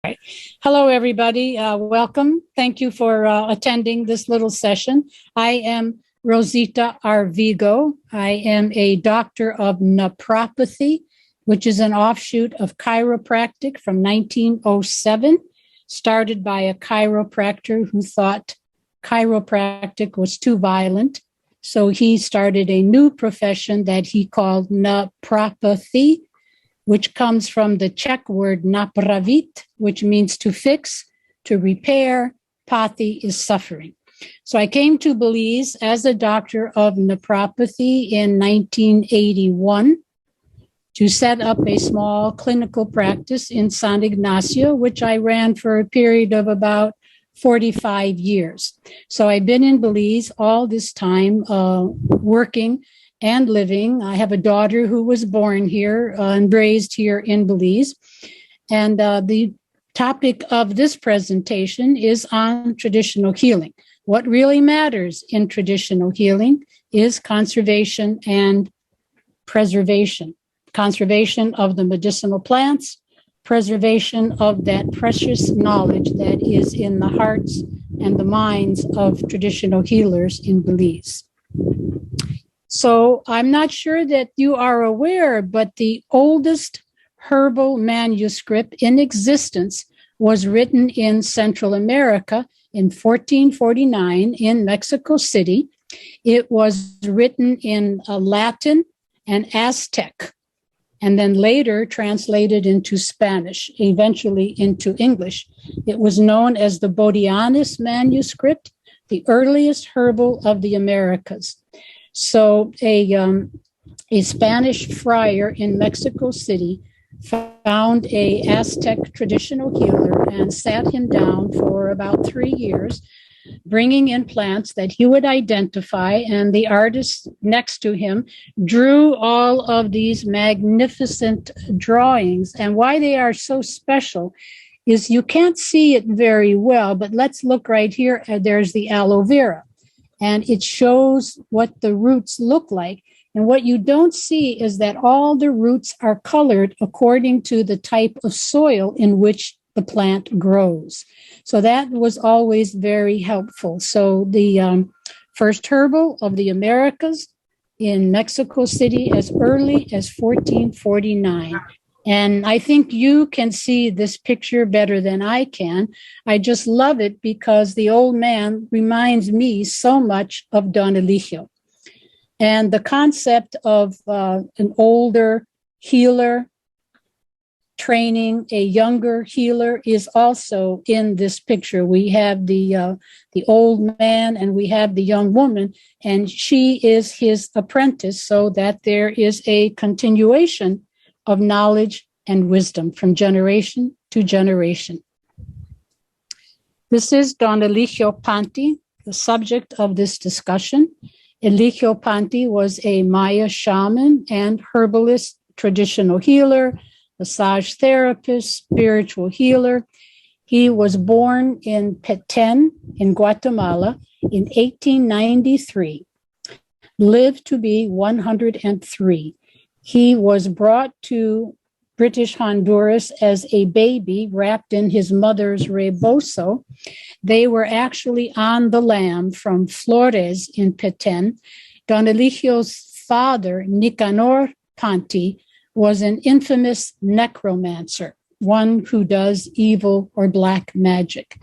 right. Hello, everybody. Welcome. Thank you for attending this little session. I am Rosita Arvigo. I am a doctor of naturopathy, which is an offshoot of chiropractic from 1907, started by a chiropractor who thought chiropractic was too violent. So he started a new profession that he called naturopathy, which comes from the Czech word napravit, which means to fix, to repair. Pati is suffering. So I came to Belize as a doctor of naturopathy in 1981 to set up a small clinical practice in San Ignacio, which I ran for a period of about 45 years. So I've been in Belize all this time, working and living. I have a daughter who was born here and raised here in Belize. And the topic of this presentation is on traditional healing. What really matters in traditional healing is conservation and preservation. Conservation of the medicinal plants, preservation of that precious knowledge that is in the hearts and the minds of traditional healers in Belize. So I'm not sure that you are aware, but the oldest herbal manuscript in existence was written in Central America in 1449 in Mexico City. It was written in Latin and Aztec, and then later translated into Spanish, eventually into English. It was known as the Bodianis manuscript, the earliest herbal of the Americas. So a Spanish friar in Mexico City found a Aztec traditional healer and sat him down for about 3 years, bringing in plants that he would identify, and the artist next to him drew all of these magnificent drawings. And why they are so special is you can't see it very well, but let's look right here. There's the aloe vera, and it shows what the roots look like. And what you don't see is that all the roots are colored according to the type of soil in which the plant grows. So that was always very helpful. So the first herbal of the Americas in Mexico City as early as 1449. And I think you can see this picture better than I can. I just love it because the old man reminds me so much of Don Eligio. And the concept of an older healer training a younger healer is also in this picture. We have the old man and we have the young woman, and she is his apprentice, so that there is a continuation of knowledge and wisdom from generation to generation. This is Don Eligio Panti, the subject of this discussion. Eligio Panti was a Maya shaman and herbalist, traditional healer, massage therapist, spiritual healer. He was born in Petén in Guatemala in 1893, lived to be 103. He was brought to British Honduras as a baby wrapped in his mother's rebozo. They were actually on the lam from Flores in Petén. Don Eligio's father, Nicanor Panti, was an infamous necromancer, one who does evil or black magic.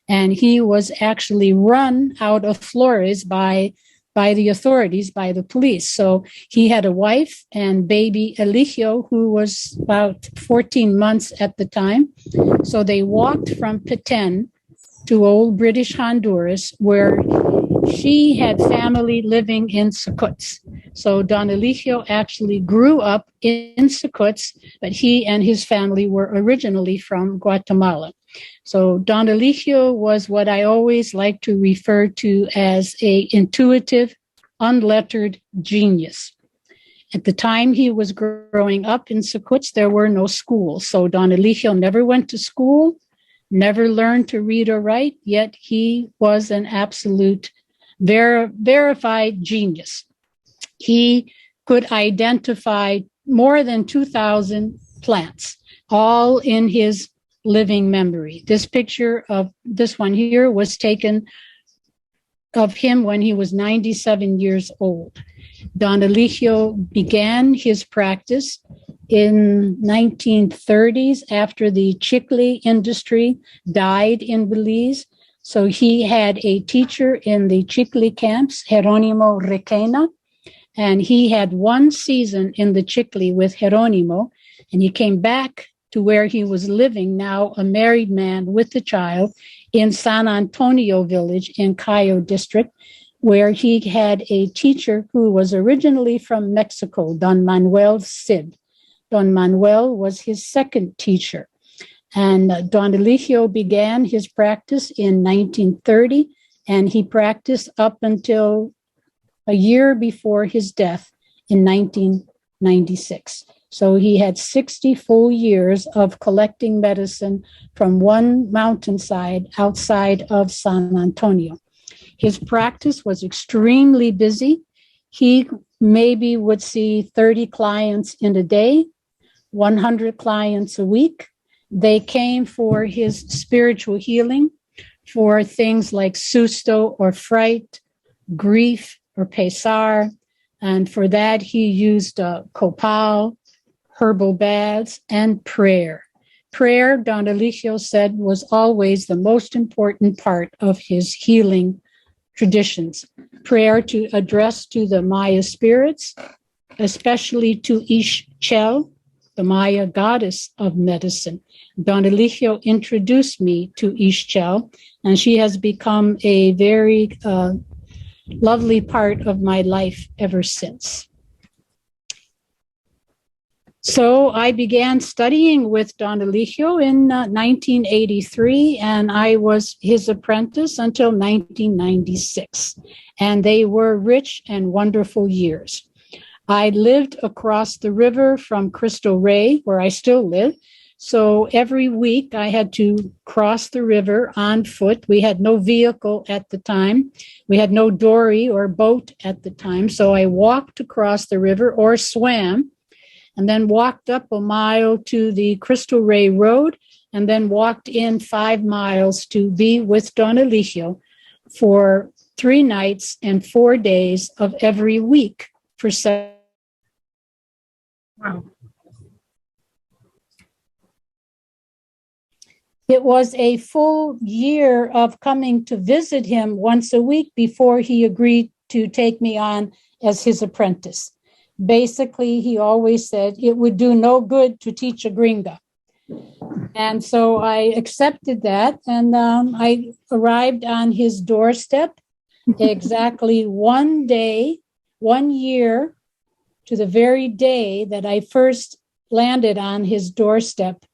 And he was actually run out of Flores by the authorities, by the police. So he had a wife and baby Eligio, who was about 14 months at the time. So they walked from Petén to old British Honduras, where she had family living in Sucuts. So Don Eligio actually grew up in Sucuts, but he and his family were originally from Guatemala. So Don Eligio was what I always like to refer to as a intuitive, unlettered genius. At the time he was growing up in Sucuts, there were no schools. So Don Eligio never went to school, never learned to read or write, yet he was an absolute verified genius. He could identify more than 2,000 plants, all in his living memory. This picture of this one here was taken of him when he was 97 years old. Don Eligio began his practice in 1930s after the chicle industry died in Belize. So he had a teacher in the chicle camps, Jeronimo Requena, and he had one season in the chicle with Jeronimo, and he came back to where he was living, now a married man with a child, in San Antonio village in Cayo district, where he had a teacher who was originally from Mexico, Don Manuel Cid. Don Manuel was his second teacher. And Don Eligio began his practice in 1930, and he practiced up until a year before his death in 1996. So he had 60 full years of collecting medicine from one mountainside outside of San Antonio. His practice was extremely busy. He maybe would see 30 clients in a day, 100 clients a week. They came for his spiritual healing, for things like susto or fright, grief or pesar. And for that, he used copal, herbal baths, and prayer. Prayer, Don Eligio said, was always the most important part of his healing traditions. Prayer to address to the Maya spirits, especially to Ixchel, the Maya goddess of medicine. Don Eligio introduced me to Ixchel, and she has become a very lovely part of my life ever since. So I began studying with Don Eligio in 1983, and I was his apprentice until 1996. And they were rich and wonderful years. I lived across the river from Cristo Rey, where I still live. So every week I had to cross the river on foot. We had no vehicle at the time. We had no dory or boat at the time. So I walked across the river or swam, and then walked up a mile to the Cristo Rey Road, and then walked in 5 miles to be with Don Eligio for 3 nights and 4 days of every week for 7. Wow. It was a full year of coming to visit him once a week before he agreed to take me on as his apprentice. Basically, he always said it would do no good to teach a gringa. And so I accepted that, and I arrived on his doorstep exactly 1 day, 1 year to the very day that I first landed on his doorstep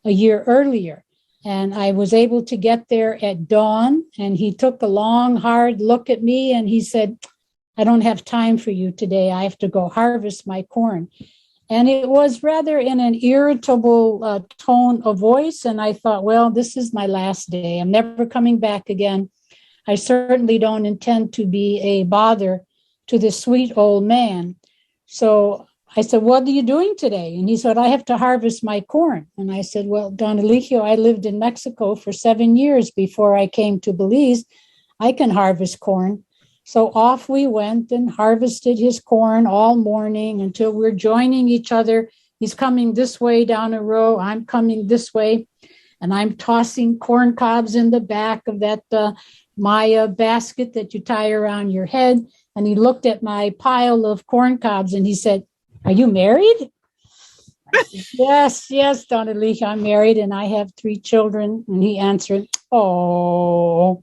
a year earlier. And I was able to get there at dawn, and he took a long, hard look at me, and he said, "I don't have time for you today. I have to go harvest my corn." And it was rather in an irritable tone of voice. And I thought, well, this is my last day. I'm never coming back again. I certainly don't intend to be a bother to this sweet old man. So I said, "What are you doing today?" And he said, "I have to harvest my corn." And I said, "Well, Don Eligio, I lived in Mexico for 7 years before I came to Belize. I can harvest corn." So off we went and harvested his corn all morning until we're joining each other. He's coming this way down a row. I'm coming this way. And I'm tossing corn cobs in the back of that Maya basket that you tie around your head. And he looked at my pile of corn cobs and he said, "Are you married?" I said, yes, Don Eligio, I'm married and I have 3 children. And he answered, "Oh."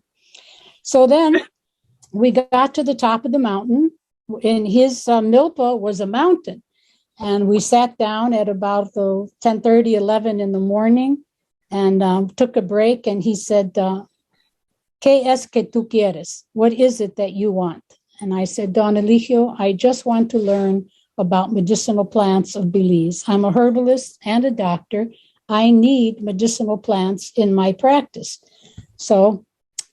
So then we got to the top of the mountain, and his milpa was a mountain. And we sat down at about 10:30, 11 in the morning and took a break. And he said, "¿Qué es que tú quieres? What is it that you want?" And I said, "Don Eligio, I just want to learn about medicinal plants of Belize. I'm a herbalist and a doctor. I need medicinal plants in my practice." So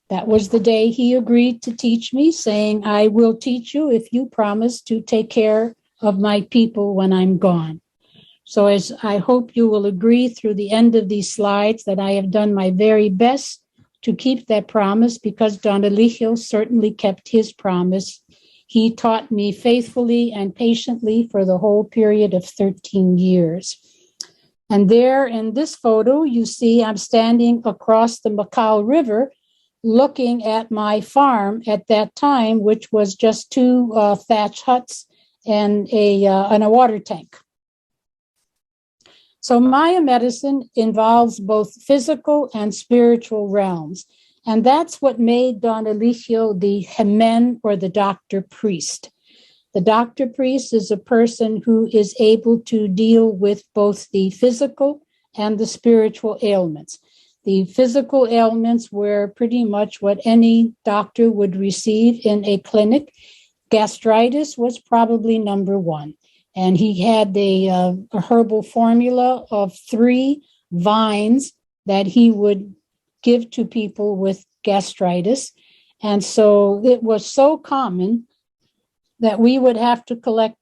that was the day he agreed to teach me, saying, "I will teach you if you promise to take care of my people when I'm gone." So as I hope you will agree through the end of these slides that I have done my very best to keep that promise, because Don Eligio certainly kept his promise. He taught me faithfully and patiently for the whole period of 13 years. And there in this photo, you see I'm standing across the Macau River looking at my farm at that time, which was just two thatch huts and a water tank. So Maya medicine involves both physical and spiritual realms. And that's what made Don Eligio the Hemen, or the doctor priest. The doctor priest is a person who is able to deal with both the physical and the spiritual ailments. The physical ailments were pretty much what any doctor would receive in a clinic. Gastritis was probably number one. And he had a herbal formula of 3 vines that he would give to people with gastritis. And so it was so common that we would have to collect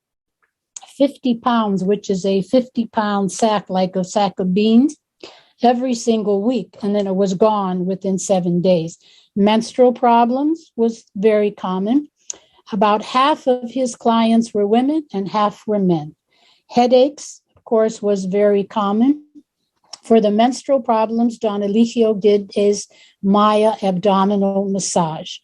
50 pounds, which is a 50-pound sack, like a sack of beans, every single week. And then it was gone within 7 days. Menstrual problems was very common. About half of his clients were women and half were men. Headaches, of course, was very common. For the menstrual problems, Don Eligio did his Maya abdominal massage.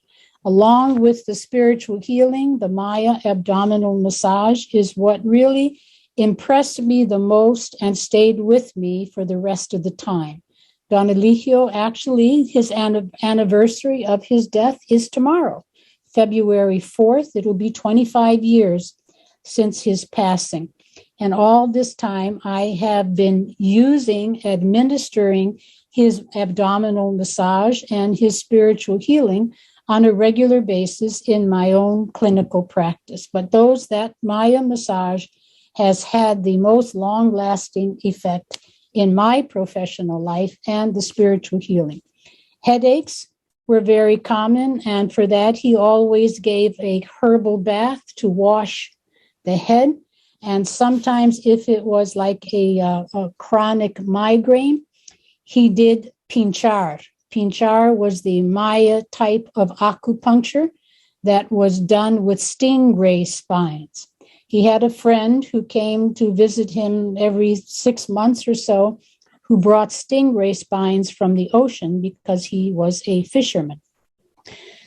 Along with the spiritual healing, the Maya abdominal massage is what really impressed me the most and stayed with me for the rest of the time. Don Eligio, actually, his anniversary of his death is tomorrow. February 4th, it will be 25 years since his passing. And all this time, I have been administering his abdominal massage and his spiritual healing on a regular basis in my own clinical practice. But that Maya massage has had the most long-lasting effect in my professional life and the spiritual healing. Headaches were very common, and for that, he always gave a herbal bath to wash the head. And sometimes, if it was like a chronic migraine, he did pinchar. Pinchar was the Maya type of acupuncture that was done with stingray spines. He had a friend who came to visit him every 6 months or so, who brought stingray spines from the ocean because he was a fisherman.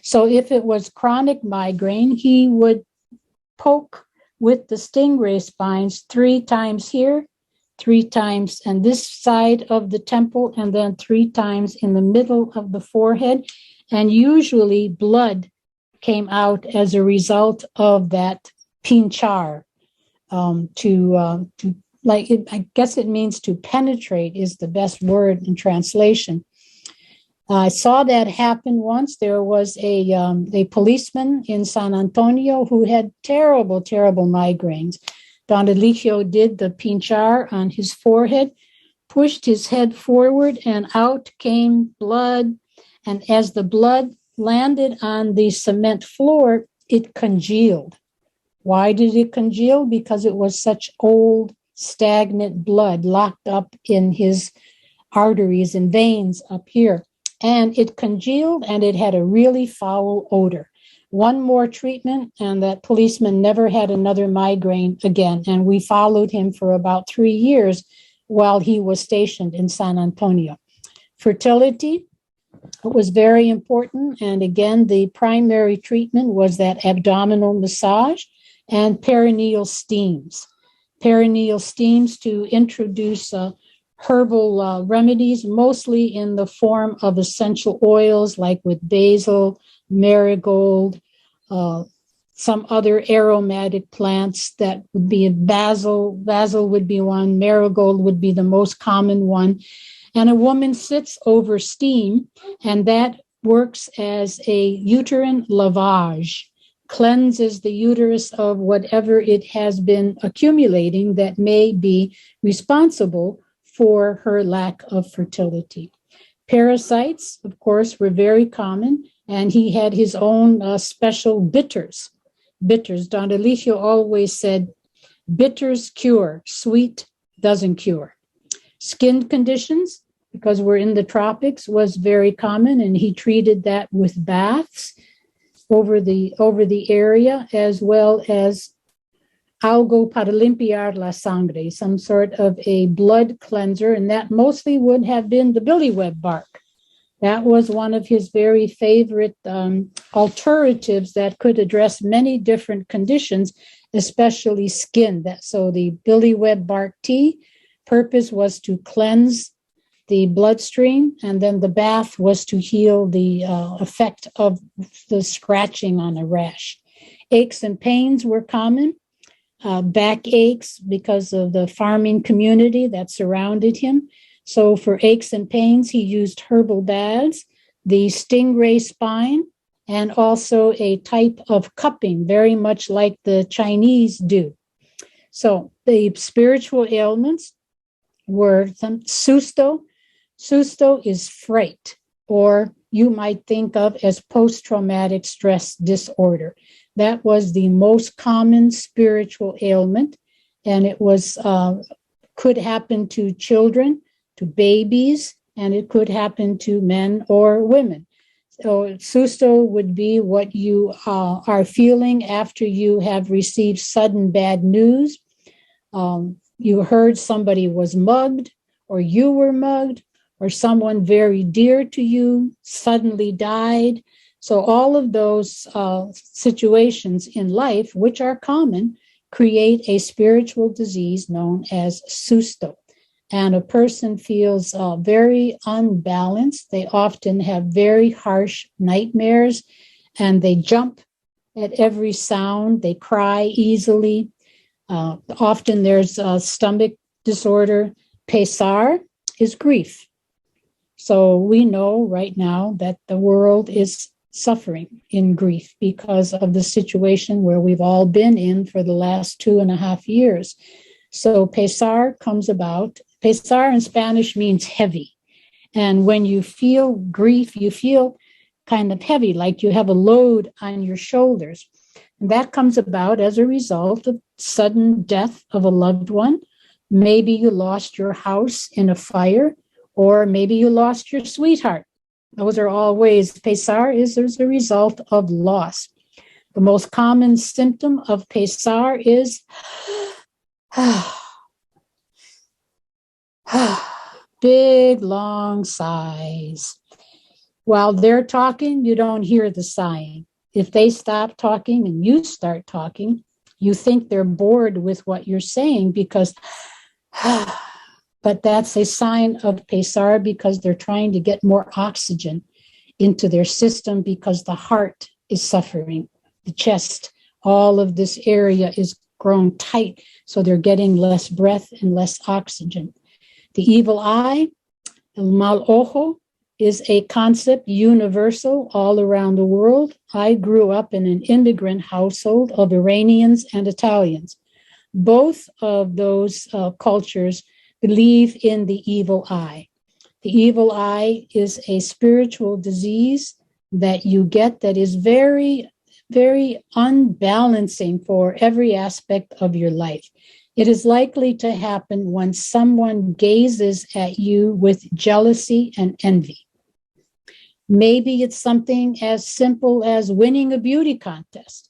So if it was chronic migraine, he would poke with the stingray spines 3 times here, 3 times on this side of the temple, and then 3 times in the middle of the forehead. And usually blood came out as a result of that pinchar, I guess it means to penetrate is the best word in translation. I saw that happen once. There was a policeman in San Antonio who had terrible, terrible migraines. Don Eligio did the pinchar on his forehead, pushed his head forward, and out came blood. And as the blood landed on the cement floor, it congealed. Why did it congeal? Because it was such old, stagnant blood locked up in his arteries and veins up here. And it congealed, and it had a really foul odor. One more treatment, and that policeman never had another migraine again. And we followed him for about 3 years while he was stationed in San Antonio. Fertility was very important. And again, the primary treatment was that abdominal massage and perineal steams. Perineal steams to introduce herbal remedies, mostly in the form of essential oils, like with basil, marigold, some other aromatic plants that would be basil. Basil would be one. Marigold would be the most common one. And a woman sits over steam, and that works as a uterine lavage, cleanses the uterus of whatever it has been accumulating that may be responsible for her lack of fertility. Parasites, of course, were very common, and he had his own special bitters. Bitters. Don Eligio always said, bitters cure, sweet doesn't cure. Skin conditions, because we're in the tropics, was very common, and he treated that with baths over the area, as well as algo para limpiar la sangre, some sort of a blood cleanser, and that mostly would have been the billyweb bark. That was one of his very favorite alternatives that could address many different conditions, especially skin. So the billyweb bark tea purpose was to cleanse the bloodstream, and then the bath was to heal the effect of the scratching on a rash. Aches and pains were common. Back aches because of the farming community that surrounded him. So for aches and pains, he used herbal baths, the stingray spine, and also a type of cupping, very much like the Chinese do. So the spiritual ailments were some susto. Susto is fright, or you might think of as post-traumatic stress disorder. That was the most common spiritual ailment, and it was could happen to children, to babies, and it could happen to men or women. So susto would be what you are feeling after you have received sudden bad news. You heard somebody was mugged, or you were mugged, or someone very dear to you suddenly died. So all of those situations in life, which are common, create a spiritual disease known as susto. And a person feels very unbalanced. They often have very harsh nightmares, and they jump at every sound. They cry easily. Often there's a stomach disorder. Pesar is grief. So we know right now that the world is suffering in grief because of the situation where we've all been in for the last 2.5 years. So pesar comes about. Pesar in Spanish means heavy. And when you feel grief, you feel kind of heavy, like you have a load on your shoulders. And that comes about as a result of sudden death of a loved one. Maybe you lost your house in a fire, or maybe you lost your sweetheart. Those are all ways. Pesar is as a result of loss. The most common symptom of pesar is big, long sighs. While they're talking, you don't hear the sighing. If they stop talking and you start talking, you think they're bored with what you're saying because, but that's a sign of pesar because they're trying to get more oxygen into their system because the heart is suffering, the chest, all of this area is grown tight, so they're getting less breath and less oxygen. The evil eye, el mal ojo, is a concept universal all around the world. I grew up in an immigrant household of Iranians and Italians. Both of those cultures believe in the evil eye. The evil eye is a spiritual disease that you get that is very, very unbalancing for every aspect of your life. It is likely to happen when someone gazes at you with jealousy and envy. Maybe it's something as simple as winning a beauty contest.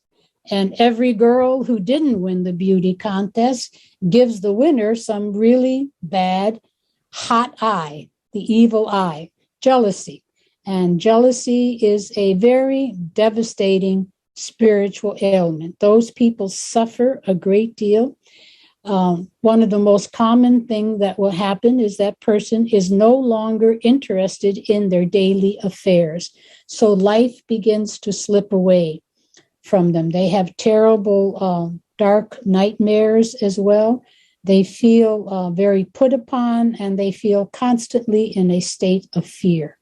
And every girl who didn't win the beauty contest gives the winner some really bad, hot eye, the evil eye, jealousy. And jealousy is a very devastating spiritual ailment. Those people suffer a great deal. One of the most common things that will happen is that person is no longer interested in their daily affairs. So life begins to slip away from them. They have terrible dark nightmares as well. They feel very put upon, and they feel constantly in a state of fear.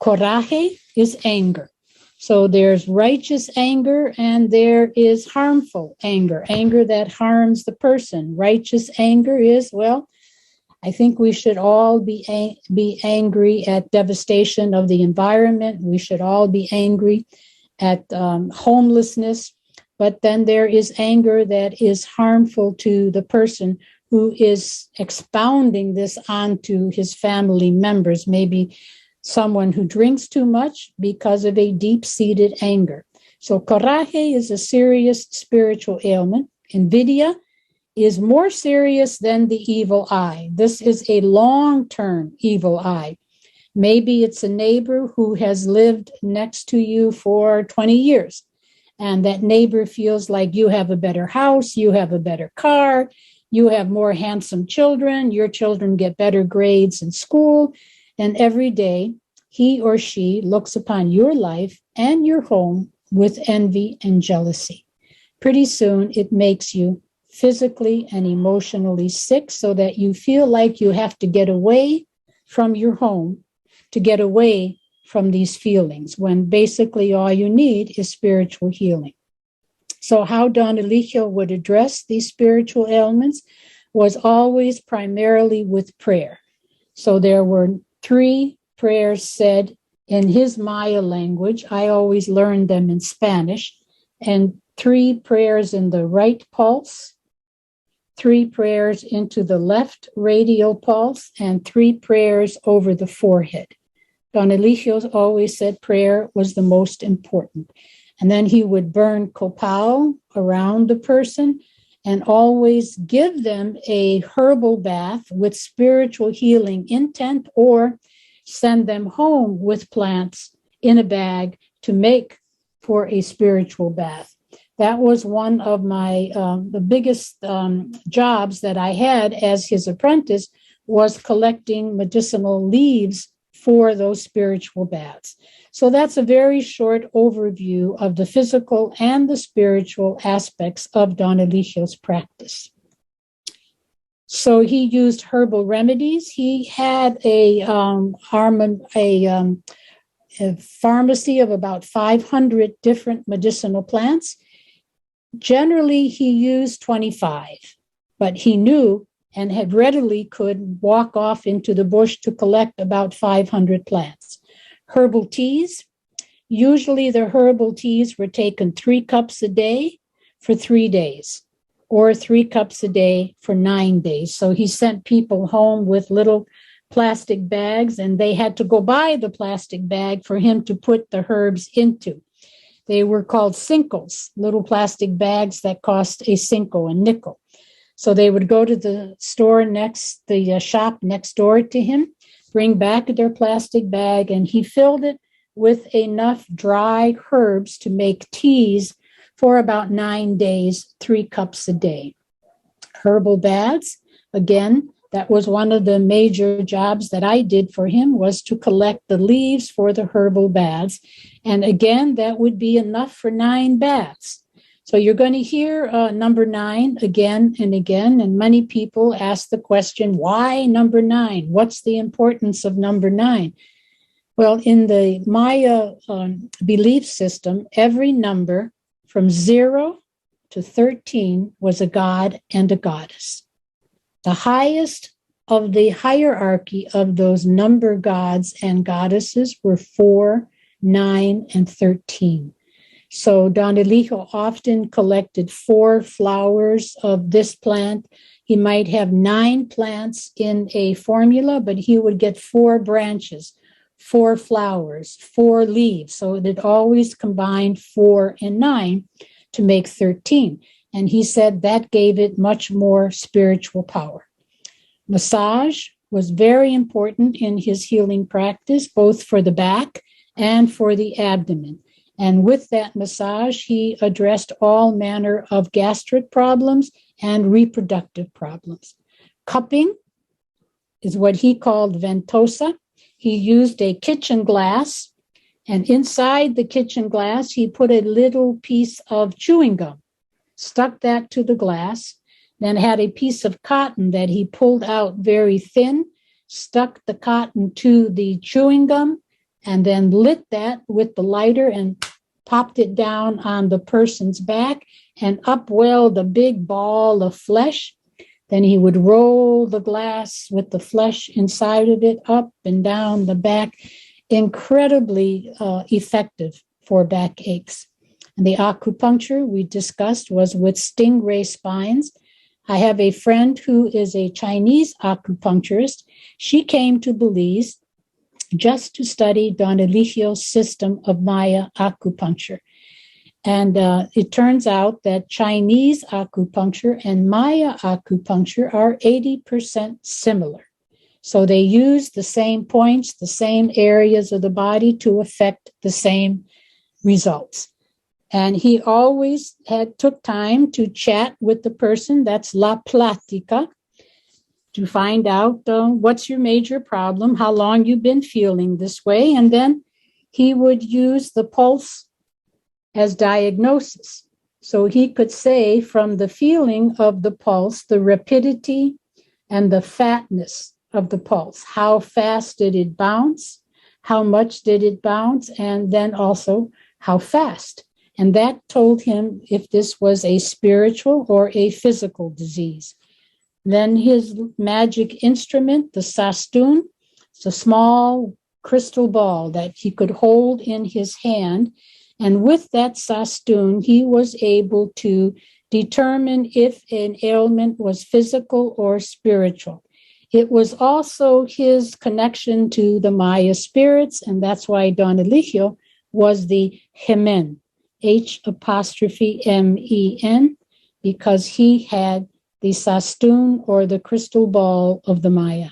Coraje is anger. So there's righteous anger and there is harmful anger, anger that harms the person. Righteous anger is, well, I think we should all be angry at devastation of the environment. We should all be angry at homelessness. But then there is anger that is harmful to the person who is expounding this onto his family members, maybe someone who drinks too much because of a deep-seated anger. So coraje is a serious spiritual ailment. Envidia is more serious than the evil eye. This is a long-term evil eye. Maybe it's a neighbor who has lived next to you for 20 years, and that neighbor feels like you have a better house, you have a better car, you have more handsome children, your children get better grades in school, and every day he or she looks upon your life and your home with envy and jealousy. Pretty soon it makes you physically and emotionally sick, so that you feel like you have to get away from your home to get away from these feelings, when basically all you need is spiritual healing. So how Don Eligio would address these spiritual ailments was always primarily with prayer. So there were 3 prayers said in his Maya language. I always learned them in Spanish. And 3 prayers in the right pulse, 3 prayers into the left radial pulse, and 3 prayers over the forehead. Don Eligio always said prayer was the most important. And then he would burn copal around the person and always give them a herbal bath with spiritual healing intent, or send them home with plants in a bag to make for a spiritual bath. That was one of my, the biggest jobs that I had as his apprentice, was collecting medicinal leaves for those spiritual baths. So that's a very short overview of the physical and the spiritual aspects of Don Eligio's practice. So he used herbal remedies. He had a pharmacy of about 500 different medicinal plants. Generally, he used 25, but he knew and had readily could walk off into the bush to collect about 500 plants. Herbal teas. Usually the herbal teas were taken 3 cups a day for 3 days, or 3 cups a day for 9 days. So he sent people home with little plastic bags, and they had to go buy the plastic bag for him to put the herbs into. They were called cincos, little plastic bags that cost a cinco, a nickel. So they would go to the shop next door to him, bring back their plastic bag, and he filled it with enough dry herbs to make teas for about 9 days, 3 cups a day. Herbal baths, again, that was one of the major jobs that I did for him, was to collect the leaves for the herbal baths. And again, that would be enough for 9 baths. So you're going to hear number 9 again and again, and many people ask the question, why number 9? What's the importance of number 9? Well, in the Maya belief system, every number from 0 to 13 was a god and a goddess. The highest of the hierarchy of those number gods and goddesses were 4, 9, and 13. So Don Eligio often collected 4 flowers of this plant. He might have 9 plants in a formula, but he would get 4 branches, 4 flowers, 4 leaves. So it always combined 4 and 9 to make 13. And he said that gave it much more spiritual power. Massage was very important in his healing practice, both for the back and for the abdomen. And with that massage, he addressed all manner of gastric problems and reproductive problems. Cupping is what he called ventosa. He used a kitchen glass, and inside the kitchen glass, he put a little piece of chewing gum, stuck that to the glass, then had a piece of cotton that he pulled out very thin, stuck the cotton to the chewing gum, and then lit that with the lighter and popped it down on the person's back, and upwelled a big ball of flesh. Then he would roll the glass with the flesh inside of it up and down the back. Incredibly effective for backaches. And the acupuncture we discussed was with stingray spines. I have a friend who is a Chinese acupuncturist. She came to Belize just to study Don Eligio's system of Maya acupuncture. And it turns out that Chinese acupuncture and Maya acupuncture are 80% similar. So they use the same points, the same areas of the body to affect the same results. And he always took time to chat with the person, that's la plática, to find out what's your major problem, how long you've been feeling this way. And then he would use the pulse as diagnosis. So he could say from the feeling of the pulse, the rapidity and the fatness of the pulse, how fast did it bounce, how much did it bounce, and then also how fast. And that told him if this was a spiritual or a physical disease. Then his magic instrument, the sastun, it's a small crystal ball that he could hold in his hand. And with that sastun, he was able to determine if an ailment was physical or spiritual. It was also his connection to the Maya spirits, and that's why Don Eligio was the Hemen, H''MEN, because he had the sastun or the crystal ball of the Maya.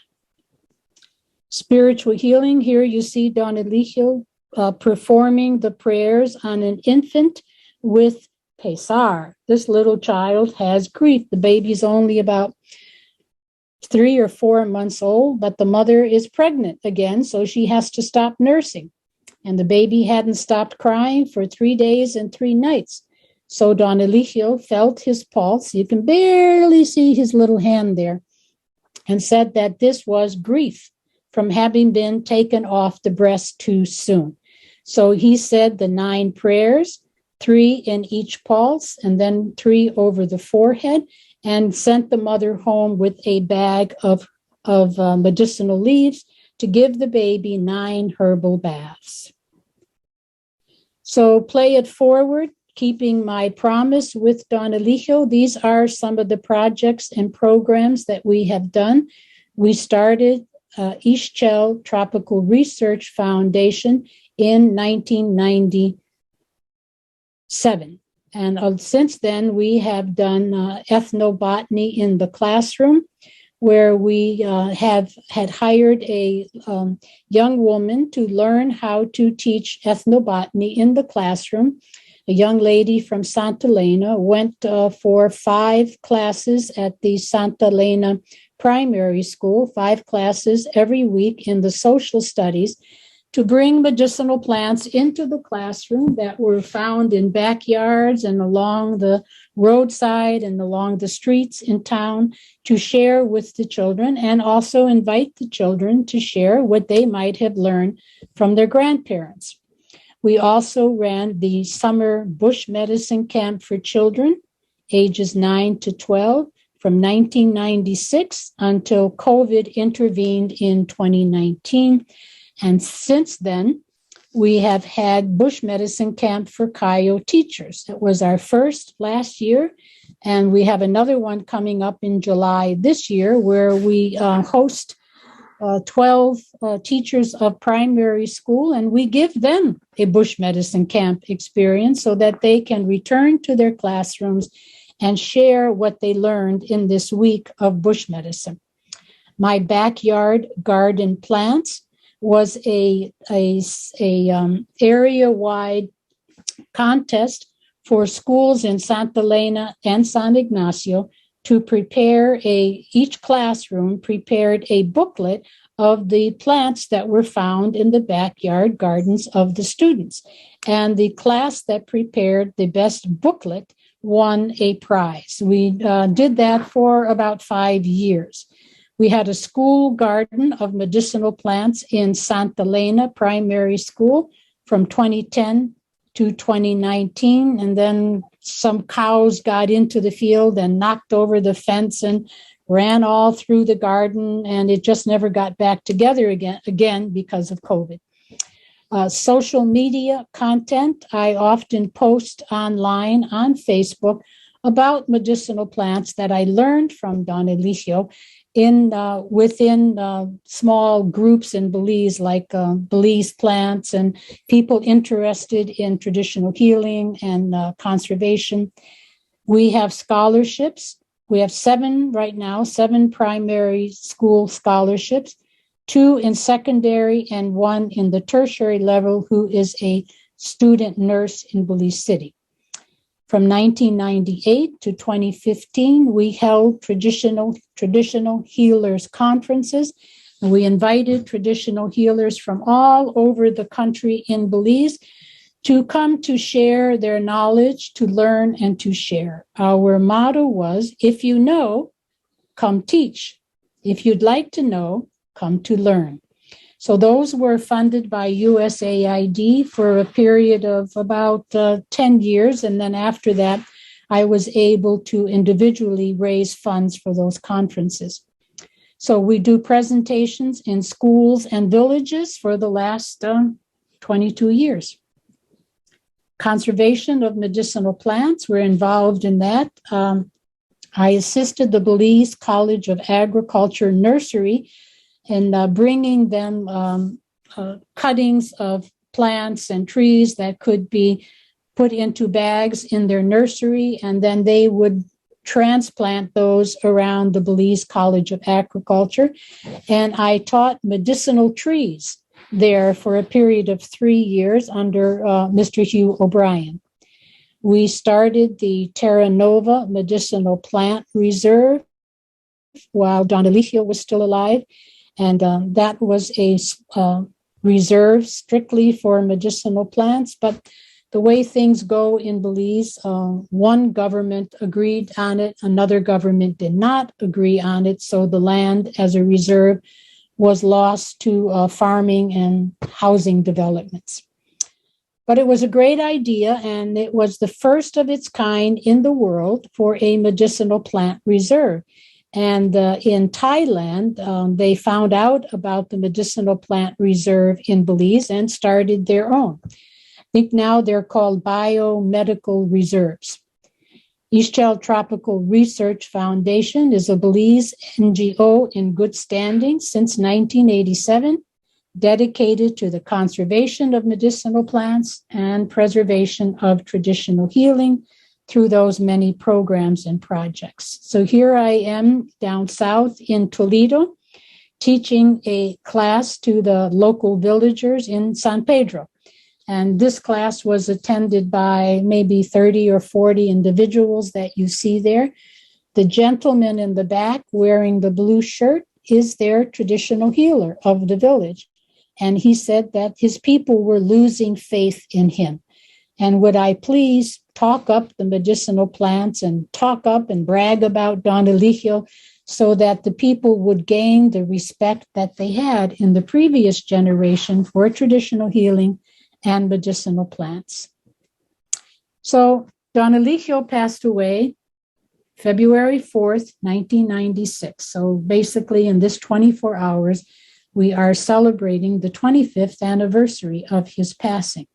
Spiritual healing, here you see Don Eligio performing the prayers on an infant with pesar. This little child has grief. The baby's only about 3 or 4 months old, but the mother is pregnant again, so she has to stop nursing. And the baby hadn't stopped crying for 3 days and 3 nights. So Don Eligio felt his pulse. You can barely see his little hand there, and said that this was grief from having been taken off the breast too soon. So he said the 9 prayers, 3 in each pulse, and then 3 over the forehead, and sent the mother home with a bag of medicinal leaves to give the baby 9 herbal baths. So play it forward, keeping my promise with Don Eligio. These are some of the projects and programs that we have done. We started Ixchel Tropical Research Foundation in 1997. And since then, we have done ethnobotany in the classroom, where we had hired a young woman to learn how to teach ethnobotany in the classroom. A young lady from Santa Elena went for 5 classes at the Santa Elena Primary School, 5 classes every week in the social studies, to bring medicinal plants into the classroom that were found in backyards and along the roadside and along the streets in town, to share with the children, and also invite the children to share what they might have learned from their grandparents. We also ran the summer bush medicine camp for children ages 9 to 12 from 1996 until COVID intervened in 2019. And since then, we have had bush medicine camp for Cayo teachers. It was our first last year, and we have another one coming up in July this year, where we host 12 teachers of primary school, and we give them a bush medicine camp experience so that they can return to their classrooms and share what they learned in this week of bush medicine. My backyard garden plants was a area-wide contest for schools in Santa Elena and San Ignacio to prepare each classroom prepared a booklet of the plants that were found in the backyard gardens of the students. And the class that prepared the best booklet won a prize. We did that for about 5 years. We had a school garden of medicinal plants in Santa Elena Primary School from 2010 to 2019. And then some cows got into the field and knocked over the fence and ran all through the garden. And it just never got back together again because of COVID. Social media content, I often post online on Facebook about medicinal plants that I learned from Don Eligio within small groups in Belize, like Belize plants and people interested in traditional healing and conservation. We have scholarships. We have 7 right now, 7 primary school scholarships, 2 in secondary and 1 in the tertiary level, who is a student nurse in Belize City. From 1998 to 2015, we held traditional healers conferences. And we invited traditional healers from all over the country in Belize to come to share their knowledge, to learn, and to share. Our motto was, if you know, come teach. If you'd like to know, come to learn. So those were funded by USAID for a period of about 10 years. And then after that, I was able to individually raise funds for those conferences. So we do presentations in schools and villages for the last 22 years. Conservation of medicinal plants, we're involved in that. I assisted the Belize College of Agriculture nursery in bringing them cuttings of plants and trees that could be put into bags in their nursery, and then they would transplant those around the Belize College of Agriculture. And I taught medicinal trees there for a period of 3 years under Mr. Hugh O'Brien. We started the Terra Nova Medicinal Plant Reserve while Don Eligio was still alive. And that was a reserve strictly for medicinal plants. But the way things go in Belize, one government agreed on it, another government did not agree on it. So the land as a reserve was lost to farming and housing developments. But it was a great idea, and it was the first of its kind in the world for a medicinal plant reserve. And in Thailand, they found out about the medicinal plant reserve in Belize and started their own. I think now they're called biomedical reserves. Eastchel Tropical Research Foundation is a Belize NGO in good standing since 1987, dedicated to the conservation of medicinal plants and preservation of traditional healing through those many programs and projects. So here I am down south in Toledo, teaching a class to the local villagers in San Pedro. And this class was attended by maybe 30 or 40 individuals that you see there. The gentleman in the back wearing the blue shirt is their traditional healer of the village. And he said that his people were losing faith in him. And would I please talk up the medicinal plants and talk up and brag about Don Eligio so that the people would gain the respect that they had in the previous generation for traditional healing and medicinal plants. So Don Eligio passed away February 4th, 1996. So basically in this 24 hours, we are celebrating the 25th anniversary of his passing.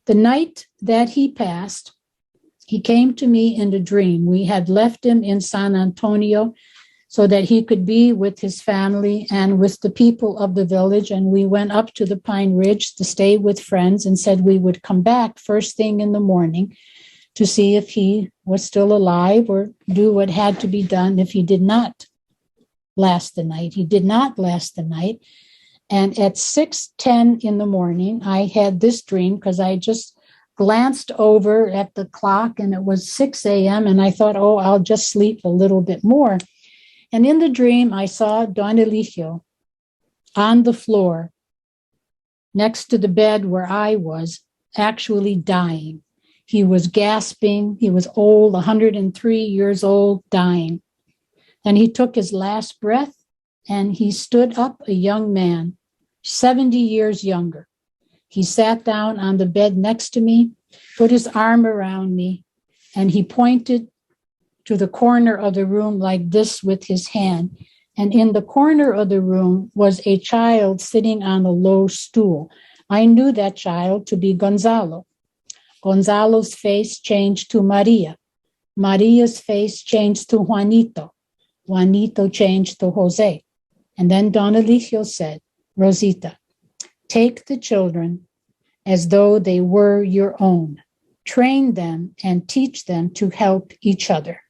The night that he passed, he came to me in a dream. We had left him in San Antonio so that he could be with his family and with the people of the village. And we went up to the Pine Ridge to stay with friends and said we would come back first thing in the morning to see if he was still alive or do what had to be done if he did not last the night. He did not last the night. And at 6:10 in the morning, I had this dream because I just glanced over at the clock and it was 6 a.m. And I thought, oh, I'll just sleep a little bit more. And in the dream, I saw Don Eligio on the floor next to the bed where I was, actually dying. He was gasping. He was old, 103 years old, dying. And he took his last breath and he stood up, a young man, 70 years younger. He sat down on the bed next to me, put his arm around me, and he pointed to the corner of the room like this with his hand. And in the corner of the room was a child sitting on a low stool. I knew that child to be Gonzalo. Gonzalo's face changed to Maria. Maria's face changed to Juanito. Juanito changed to Jose. And then Don Eligio said, Rosita, take the children as though they were your own. Train them and teach them to help each other.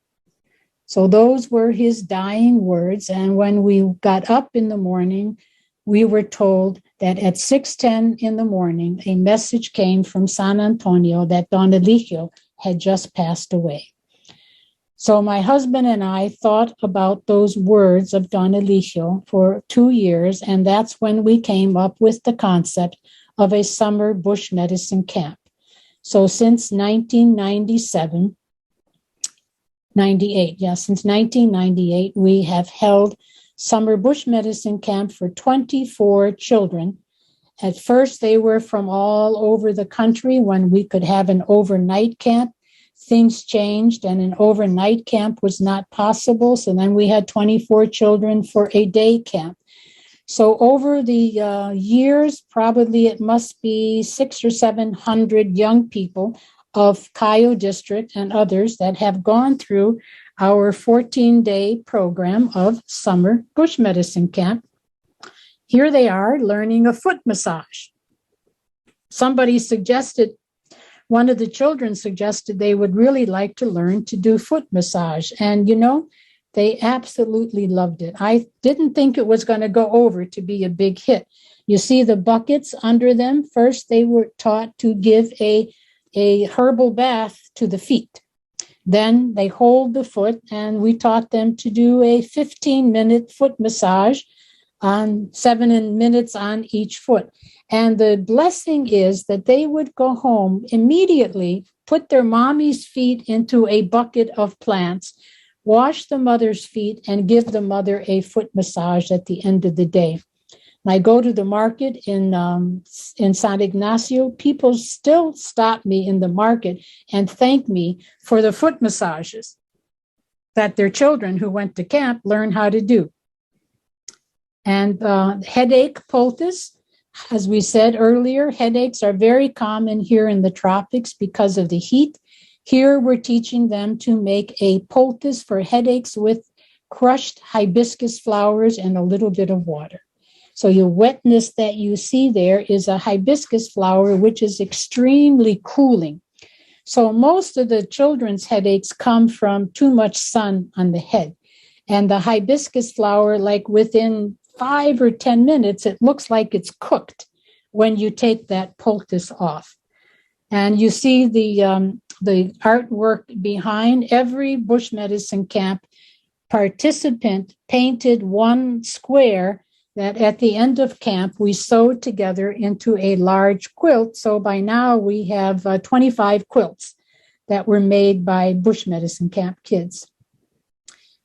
So those were his dying words. And when we got up in the morning, we were told that at 6:10 in the morning, a message came from San Antonio that Don Eligio had just passed away. So my husband and I thought about those words of Don Eligio for 2 years, and that's when we came up with the concept of a summer bush medicine camp. So since 1998, since 1998, we have held summer bush medicine camp for 24 children. At first, they were from all over the country when we could have an overnight camp. Things changed and an overnight camp was not possible. So then we had 24 children for a day camp. So over the years, probably it must be 600 or 700 young people of Cayo district and others that have gone through our 14-day program of summer bush medicine camp. Here they are learning a foot massage. Somebody suggested, one of the children suggested they would really like to learn to do foot massage. And, you know, they absolutely loved it. I didn't think it was going to go over to be a big hit. You see the buckets under them. First, they were taught to give a herbal bath to the feet. Then they hold the foot, and we taught them to do a 15-minute foot massage on 7 minutes on each foot. And the blessing is that they would go home immediately, put their mommy's feet into a bucket of plants, wash the mother's feet, and give the mother a foot massage at the end of the day. When I go to the market in San Ignacio, people still stop me in the market and thank me for the foot massages that their children who went to camp learn how to do. And headache poultice, as we said earlier, headaches are very common here in the tropics because of the heat. Here we're teaching them to make a poultice for headaches with crushed hibiscus flowers and a little bit of water. So your wetness that you see there is a hibiscus flower, which is extremely cooling. So most of the children's headaches come from too much sun on the head. And the hibiscus flower, like within 5 or 10 minutes, it looks like it's cooked when you take that poultice off. And you see the artwork behind. Every bush medicine camp participant painted one square that at the end of camp we sewed together into a large quilt. So by now we have 25 quilts that were made by bush medicine camp kids.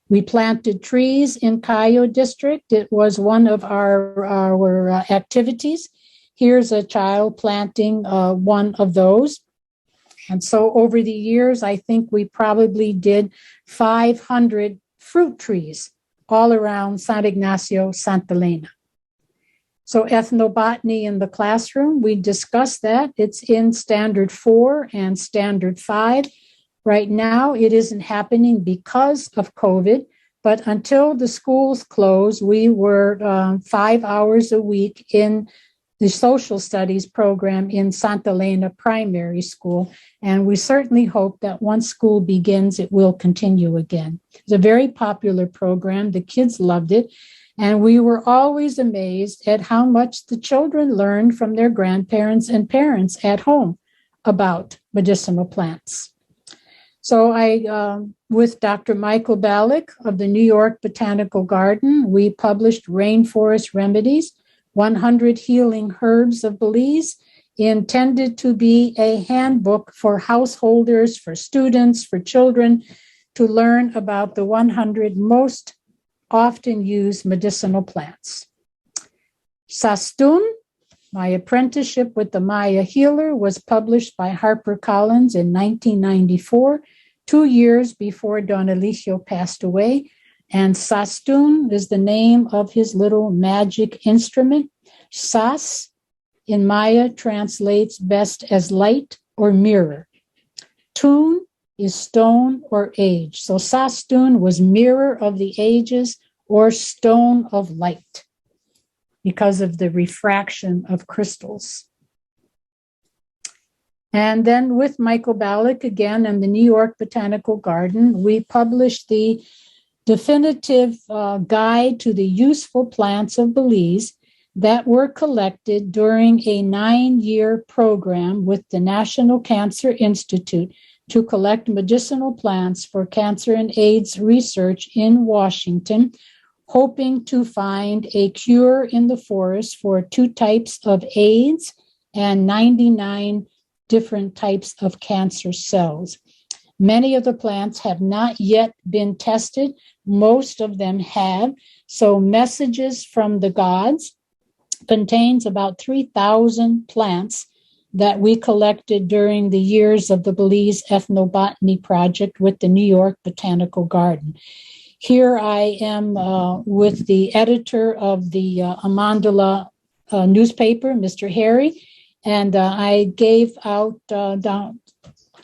We planted trees in Cayo district. It was one of our activities. Here's a child planting one of those. And so over the years, I think we probably did 500 fruit trees all around San Ignacio, Santa Elena. So ethnobotany in the classroom, we discussed that. It's in Standard 4 and Standard 5. Right now, it isn't happening because of COVID, but until the schools closed, we were 5 hours a week in the social studies program in Santa Elena Primary School. And we certainly hope that once school begins, it will continue again. It's a very popular program. The kids loved it. And we were always amazed at how much the children learned from their grandparents and parents at home about medicinal plants. So with Dr. Michael Ballack of the New York Botanical Garden, we published Rainforest Remedies, 100 Healing Herbs of Belize, intended to be a handbook for householders, for students, for children to learn about the 100 most often used medicinal plants. Sastun, my apprenticeship with the Maya healer, was published by HarperCollins in 1994, 2 years before Don Eligio passed away. And Sastun is the name of his little magic instrument. Sas in Maya translates best as light or mirror. Tun is stone or age. So Sastun was mirror of the ages or stone of light because of the refraction of crystals. And then with Michael Ballack again in the New York Botanical Garden, we published the definitive guide to the useful plants of Belize that were collected during a 9-year program with the National Cancer Institute to collect medicinal plants for cancer and AIDS research in Washington, hoping to find a cure in the forest for 2 types of AIDS and 99 different types of cancer cells. Many of the plants have not yet been tested. Most of them have. So Messages from the Gods contains about 3,000 plants that we collected during the years of the Belize Ethnobotany Project with the New York Botanical Garden. Here I am with the editor of the Amandala newspaper, Mr. Harry, and I gave out,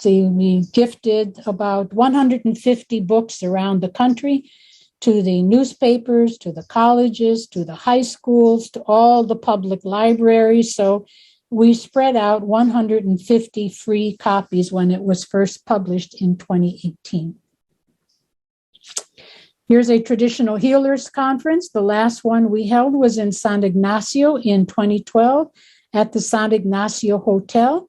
we gifted about 150 books around the country to the newspapers, to the colleges, to the high schools, to all the public libraries. So we spread out 150 free copies when it was first published in 2018. Here's a traditional healers conference. The last one we held was in San Ignacio in 2012 at the San Ignacio Hotel.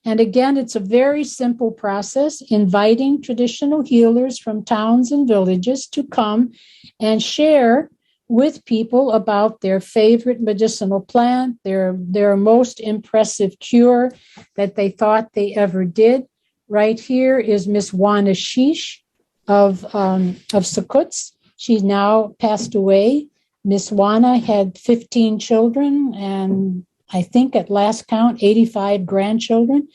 And again, it's a very simple process, inviting traditional healers from towns and villages to come and share with people about their favorite medicinal plant, their most impressive cure that they thought they ever did. Right here is Miss Wana Sheesh of Sakuts. She's now passed away. Miss Wana had 15 children and I think at last count, 85 grandchildren.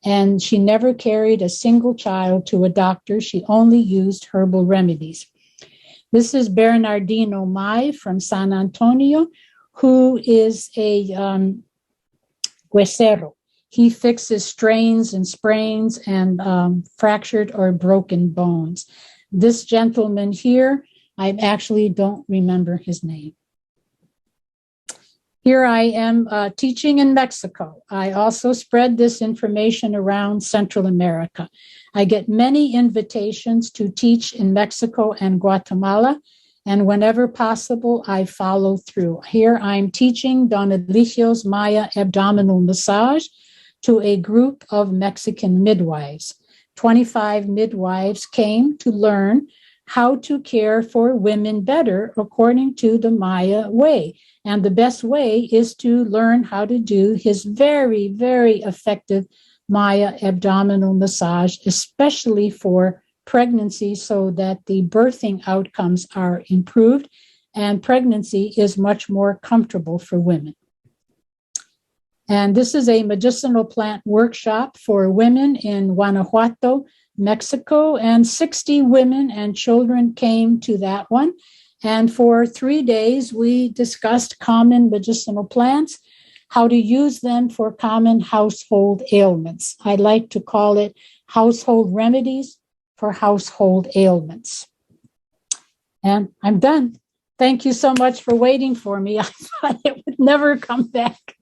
And she never carried a single child to a doctor. She only used herbal remedies. This is Bernardino Mai from San Antonio, who is a huesero. He fixes strains and sprains and fractured or broken bones. This gentleman here, I actually don't remember his name. Here I am teaching in Mexico. I also spread this information around Central America. I get many invitations to teach in Mexico and Guatemala, and whenever possible, I follow through. Here I'm teaching Don Eligio's Maya abdominal massage to a group of Mexican midwives. 25 midwives came to learn how to care for women better according to the Maya way. And the best way is to learn how to do his very, very effective Maya abdominal massage, especially for pregnancy, so that the birthing outcomes are improved and pregnancy is much more comfortable for women. And this is a medicinal plant workshop for women in Guanajuato, Mexico, and 60 women and children came to that one. And for 3 days, we discussed common medicinal plants, how to use them for common household ailments. I like to call it household remedies for household ailments. And I'm done. Thank you so much for waiting for me. I thought it would never come back.